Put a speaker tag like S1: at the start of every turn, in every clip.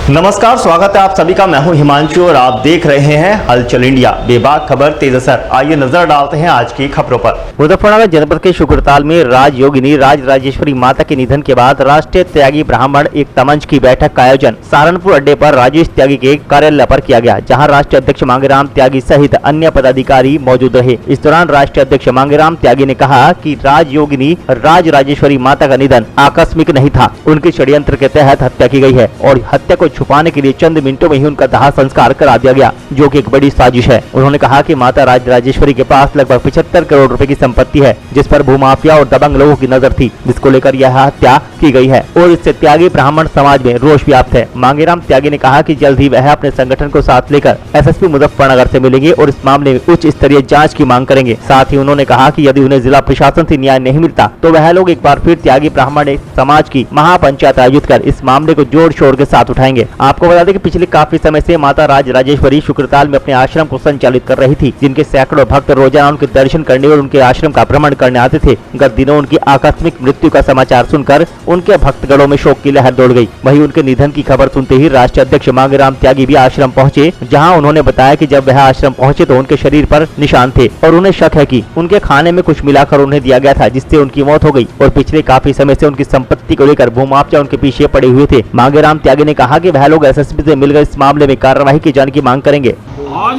S1: नमस्कार, स्वागत है आप सभी का। मैं हूं हिमांशु और आप देख रहे हैं हलचल इंडिया। बेबाक खबर तेज असर। आइए नजर डालते हैं आज की खबरों पर। मुजफ्फरनगर जनपद के शुक्रताल में राज योगिनी राज राजेश्वरी माता के निधन के बाद राष्ट्रीय त्यागी ब्राह्मण एकता मंच की बैठक का आयोजन सहारनपुर अड्डे पर राजेश त्यागी के कार्यालय पर किया गया, जहाँ राष्ट्रीय अध्यक्ष मांगेराम त्यागी सहित अन्य पदाधिकारी मौजूद रहे। इस दौरान राष्ट्रीय अध्यक्ष मांगेराम त्यागी ने कहा कि राज योगिनी राज राजेश्वरी माता का निधन आकस्मिक नहीं था, उनके षड्यंत्र के तहत हत्या की गई है और हत्या को छुपाने के लिए चंद मिनटों में ही उनका दाह संस्कार करा दिया गया, जो कि एक बड़ी साजिश है। उन्होंने कहा कि माता राज राजेश्वरी के पास लगभग 75 करोड़ रुपए की संपत्ति है, जिस पर भूमाफिया और दबंग लोगों की नजर थी, जिसको लेकर यह हत्या की गई है और इससे त्यागी ब्राह्मण समाज में रोष व्याप्त है। मांगेराम त्यागी ने कहा कि जल्द ही वह अपने संगठन को साथ लेकर एसएसपी मुजफ्फरनगर से मिलेंगे और इस मामले में उच्च स्तरीय जाँच की मांग करेंगे। साथ ही उन्होंने कहा कि यदि उन्हें जिला प्रशासन से न्याय नहीं मिलता तो वह लोग एक बार फिर त्यागी ब्राह्मण समाज की महापंचायत आयोजित कर इस मामले को जोर शोर के साथ उठाएंगे। आपको बता दें कि पिछले काफी समय से माता राज राजेश्वरी शुक्रताल में अपने आश्रम को संचालित कर रही थी, जिनके सैकड़ों भक्त रोजाना उनके दर्शन करने और उनके आश्रम का भ्रमण करने आते थे। गत दिनों उनकी आकस्मिक मृत्यु का समाचार सुनकर उनके भक्तगणों में शोक की लहर दौड़ गई। वहीं उनके निधन की खबर सुनते ही राष्ट्रीय अध्यक्ष मांगेराम त्यागी भी आश्रम पहुंचे, जहां उन्होंने बताया कि जब वह आश्रम पहुंचे तो उनके शरीर पर निशान थे और उन्हें शक है कि उनके खाने में कुछ मिलाकर उन्हें दिया गया था, जिससे उनकी मौत हो गई और पिछले काफी समय से उनकी संपत्ति को लेकर भूमाफिया उनके पीछे पड़े हुए थे। मांगेराम त्यागी ने कहा कि वह लोग एसएसपी से मिलकर इस मामले में कार्रवाई की जाने की मांग करेंगे।
S2: आज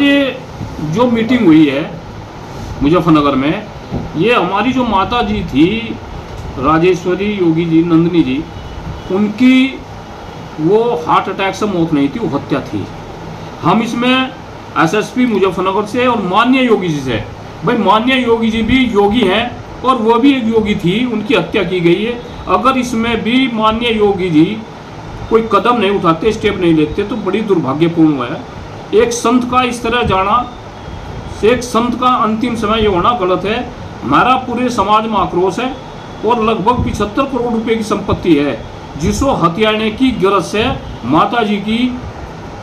S2: जो मीटिंग हुई है मुजफ्फरनगर में, ये हमारी जो माता जी थी राजेश्वरी योगी जी नंदिनी जी, उनकी वो हार्ट अटैक से मौत नहीं थी, वो हत्या थी। हम इसमें एसएसपी मुजफ्फरनगर से और माननीय योगी जी से, भाई माननीय योगी जी भी योगी हैं और वो भी एक योगी थी, उनकी हत्या की गई है। अगर इसमें भी माननीय योगी जी कोई कदम नहीं उठाते, स्टेप नहीं लेते तो बड़ी दुर्भाग्यपूर्ण है। एक संत का इस तरह जाना, एक संत का अंतिम समय ये होना गलत है। हमारा पूरे समाज में आक्रोश है और लगभग 75 करोड़ रुपए की संपत्ति है, जिसको हत्याने की गरज से माता जी की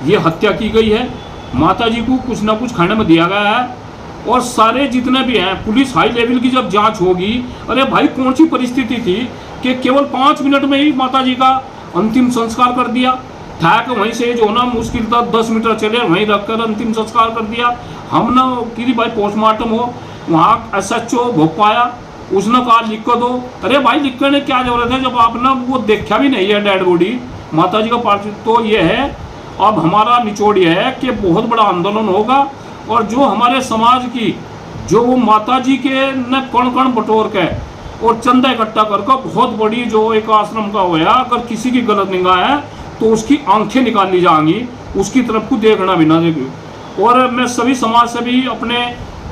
S2: ये हत्या की गई है। माता जी को कुछ ना कुछ खाने में दिया गया है और सारे जितने भी हैं, पुलिस हाई लेवल की जब जांच होगी, अरे भाई कौन सी परिस्थिति थी कि केवल 5 मिनट में ही माता जी का अंतिम संस्कार कर दिया। ठैक वहीं से जो ना मुश्किल था 10 मीटर चले, वहीं रखकर अंतिम संस्कार कर दिया। हम ना कि भाई पोस्टमार्टम हो, वहाँ SHO भोपाया, उसने कहा लिख कर दो। अरे भाई लिखने की क्या जरूरत है जब आपने वो देखा भी नहीं है डेड बॉडी माता जी का पार्थिव। तो ये है, अब हमारा निचोड़ ये है कि बहुत बड़ा आंदोलन होगा और जो हमारे समाज की जो वो माता जी के न कण कण बटोर के और चंदा इकट्ठा करके बहुत बड़ी जो एक आश्रम का होया, अगर किसी की गलत निगाह है तो उसकी आंखें निकाल ली जाएंगी, उसकी तरफ को देखना भी ना देगी। और मैं सभी समाज से भी, अपने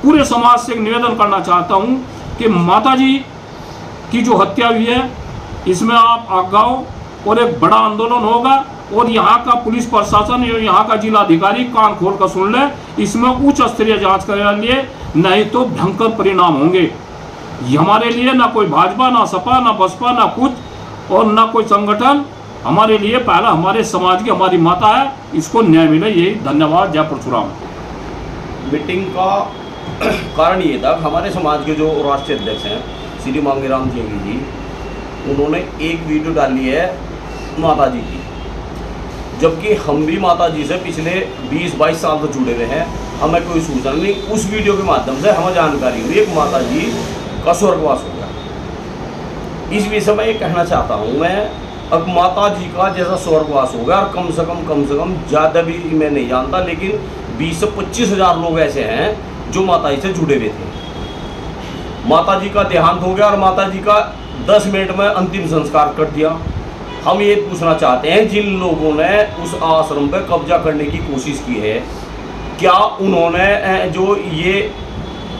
S2: पूरे समाज से एक निवेदन करना चाहता हूँ कि माता जी की जो हत्या हुई है इसमें आप आगाओ और एक बड़ा आंदोलन होगा और यहाँ का पुलिस प्रशासन, यहाँ का जिलाधिकारी कान खोल कर सुन ले, इसमें उच्च स्तरीय जाँच करने लिए, नहीं तो भयंकर परिणाम होंगे। हमारे लिए ना कोई भाजपा, ना सपा, ना बसपा, ना कुछ और ना कोई संगठन, हमारे लिए पहला हमारे समाज की हमारी माता है, इसको न्याय मिले, यही। धन्यवाद। जय परशुराम।
S3: मीटिंग का कारण ये था, हमारे समाज के जो राष्ट्रीय अध्यक्ष हैं श्री मांगेराम त्यागी जी, उन्होंने एक वीडियो डाली है माता जी की, जबकि हम भी माता जी से पिछले 20-22 साल से जुड़े हुए हैं, हमें कोई सूचना नहीं। उस वीडियो के माध्यम से हमें जानकारी हुई एक माता जी का स्वर्गवास हो गया। इस विषय में ये कहना चाहता हूँ मैं, अब माता जी का जैसा स्वर्गवास हो गया और कम से कम ज़्यादा भी मैं नहीं जानता, लेकिन 20 से 25 हज़ार लोग ऐसे हैं जो माता जी से जुड़े हुए थे। माता जी का देहांत हो गया और माता जी का 10 मिनट में अंतिम संस्कार कर दिया। हम ये पूछना चाहते हैं, जिन लोगों ने उस आश्रम पर कब्जा करने की कोशिश की है, क्या उन्होंने जो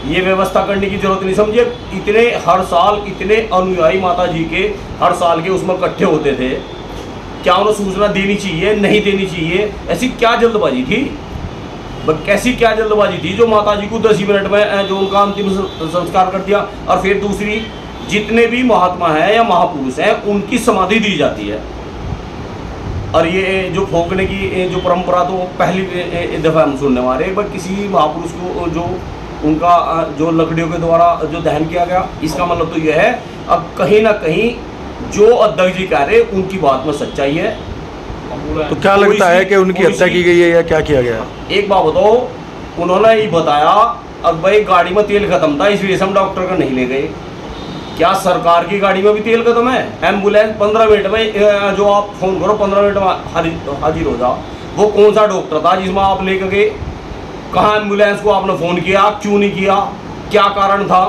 S3: ये व्यवस्था करने की जरूरत नहीं समझे? इतने हर साल इतने अनुयायी माता जी के हर साल के उसमें इकट्ठे होते थे, क्या उन्हें सूचना देनी चाहिए, नहीं देनी चाहिए? ऐसी क्या जल्दबाजी थी? कैसी क्या जल्दबाजी थी जो माता जी को 10 ही मिनट में जो उनका अंतिम संस्कार कर दिया? और फिर दूसरी, जितने भी महात्मा हैं या महापुरुष हैं उनकी समाधि दी जाती है, और ये जो फूंकने की जो परंपरा तो पहली दफ़ा हम सुनने वाले। एक बार किसी महापुरुष को जो उनका जो लकड़ियों के द्वारा जो दहन किया गया, इसका मतलब तो यह है अब कहीं ना कहीं जो अध्यक्ष जी कह रहे उनकी बात में सच्चाई है।
S4: तो क्या लगता है कि उनकी हत्या की गई है या क्या किया गया?
S3: एक बात बताओ, उन्होंने ये बताया अब भाई गाड़ी में तेल खत्म था इस वजह से हम डॉक्टर को नहीं ले गए। क्या सरकार की गाड़ी में भी तेल खत्म है? एम्बुलेंस 15 मिनट में, जो आप फोन करो 15 मिनट में हाजिर हो जाओ। वो कौन सा डॉक्टर था जिसमें आप लेकर गए? कहाँ एम्बुलेंस को आपने फ़ोन किया, क्यों नहीं किया, क्या कारण था?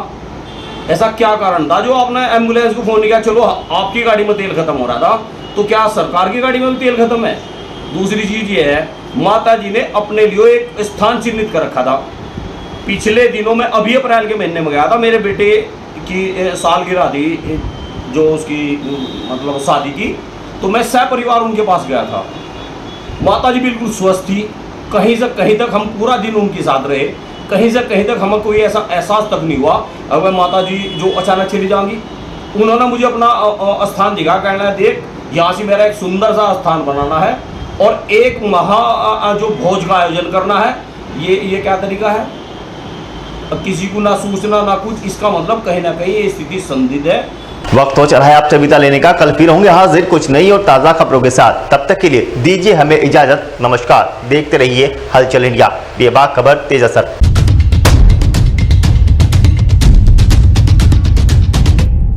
S3: ऐसा क्या कारण था जो आपने एम्बुलेंस को फ़ोन नहीं किया? चलो आपकी गाड़ी में तेल खत्म हो रहा था, तो क्या सरकार की गाड़ी में भी तेल खत्म है? दूसरी चीज़ ये है, माता जी ने अपने लिए एक स्थान चिन्हित कर रखा था। पिछले दिनों में अभी अप्रैल के महीने में गया था, मेरे बेटे की सालगिरह थी, जो उसकी मतलब शादी की, तो मैं सपरिवार उनके पास गया था। माता जी बिल्कुल स्वस्थ थी, कहीं से कहीं तक हम पूरा दिन उनके साथ रहे, कहीं से कहीं तक हमें कोई ऐसा एहसास तक नहीं हुआ अब माता जी जो अचानक चली जाएंगी। उन्होंने मुझे अपना स्थान दिखा, कहना है देख यहाँ से मेरा एक सुंदर सा स्थान बनाना है और एक जो भोज का आयोजन करना है। ये क्या तरीका है? अब किसी को ना सूचना ना कुछ, इसका मतलब कहीं ना कहीं ये स्थिति संदिग्ध है।
S1: वक्त हो चला है आपसे विदा लेने का। कल फिर होंगे हाजिर कुछ नई और ताज़ा खबरों के साथ। तब तक के लिए दीजिए हमें इजाजत। नमस्कार। देखते रहिए हलचल इंडिया, बेबाक खबर तेज असर।